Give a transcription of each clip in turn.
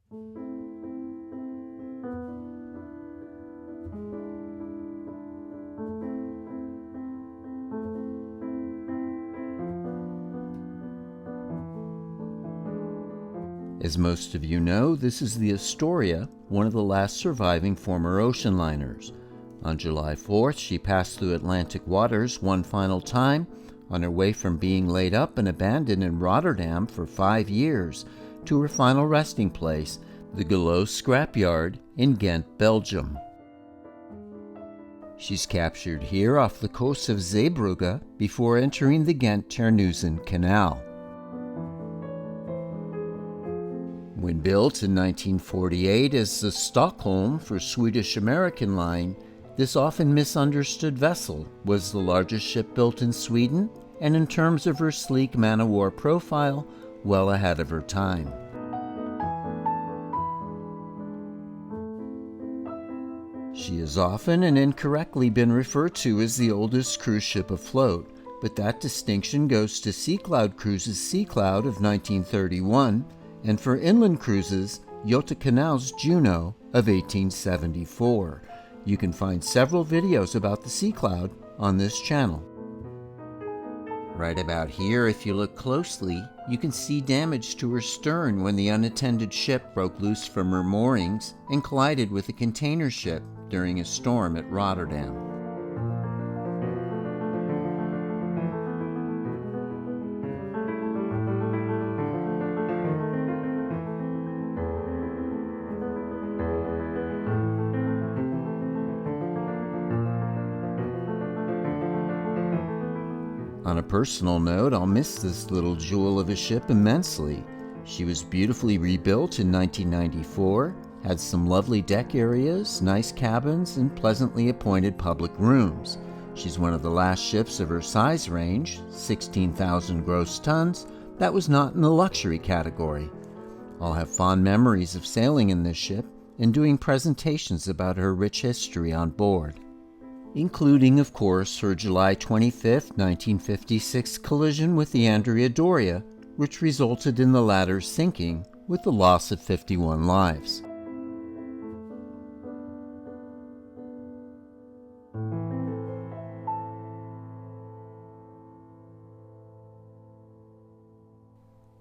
As most of you know, this is the Astoria, one of the last surviving former ocean liners. On July 4th, she passed through Atlantic waters one final time on her way from being laid up and abandoned in Rotterdam for 5 years to her final resting place, the Gallows Scrapyard in Ghent, Belgium. She's captured here off the coast of Zeebrugge before entering the Ghent-Terneuzen Canal. When built in 1948 as the Stockholm for Swedish American Line, this often misunderstood vessel was the largest ship built in Sweden, and in terms of her sleek man-o-war profile, well ahead of her time. She has often and incorrectly been referred to as the oldest cruise ship afloat, but that distinction goes to Sea Cloud Cruises' Sea Cloud of 1931, and for inland cruises, Jota Canal's Juno of 1874. You can find several videos about the Sea Cloud on this channel. Right about here, if you look closely, you can see damage to her stern when the unattended ship broke loose from her moorings and collided with a container ship during a storm at Rotterdam. On a personal note, I'll miss this little jewel of a ship immensely. She was beautifully rebuilt in 1994, had some lovely deck areas, nice cabins, and pleasantly appointed public rooms. She's one of the last ships of her size range, 16,000 gross tons, that was not in the luxury category. I'll have fond memories of sailing in this ship and doing presentations about her rich history on board, including, of course, her July 25, 1956 collision with the Andrea Doria, which resulted in the latter sinking with the loss of 51 lives.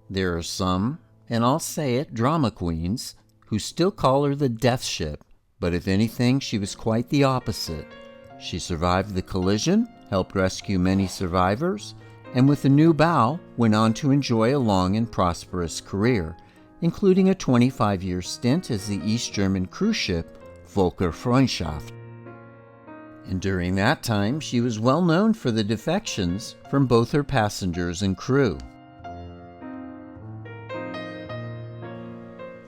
There are some, and I'll say it, drama queens, who still call her the death ship, but if anything, she was quite the opposite. She survived the collision, helped rescue many survivors, and with a new bow, went on to enjoy a long and prosperous career, including a 25-year stint as the East German cruise ship Volker Freundschaft. And during that time, she was well known for the defections from both her passengers and crew.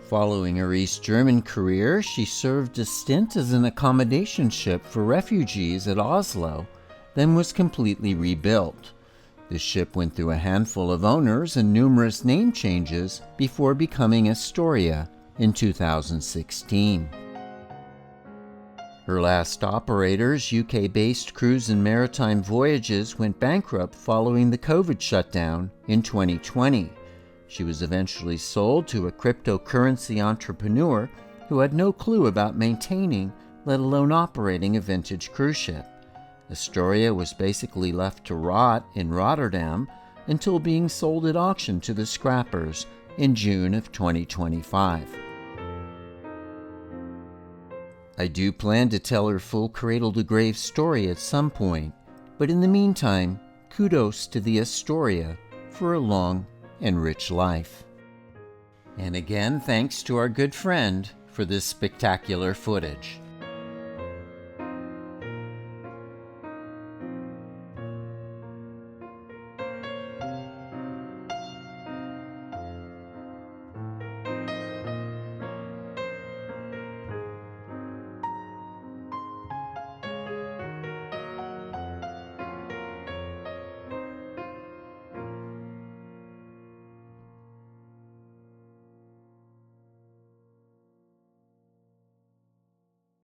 Following her East German career, she served a stint as an accommodation ship for refugees at Oslo, then was completely rebuilt. The ship went through a handful of owners and numerous name changes before becoming Astoria in 2016. Her last operators, UK-based Cruise and Maritime Voyages, went bankrupt following the COVID shutdown in 2020. She was eventually sold to a cryptocurrency entrepreneur who had no clue about maintaining, let alone operating a vintage cruise ship. Astoria was basically left to rot in Rotterdam until being sold at auction to the scrappers in June of 2025. I do plan to tell her full cradle-to-grave story at some point, but in the meantime, kudos to the Astoria for a long and rich life. And again, thanks to our good friend for this spectacular footage.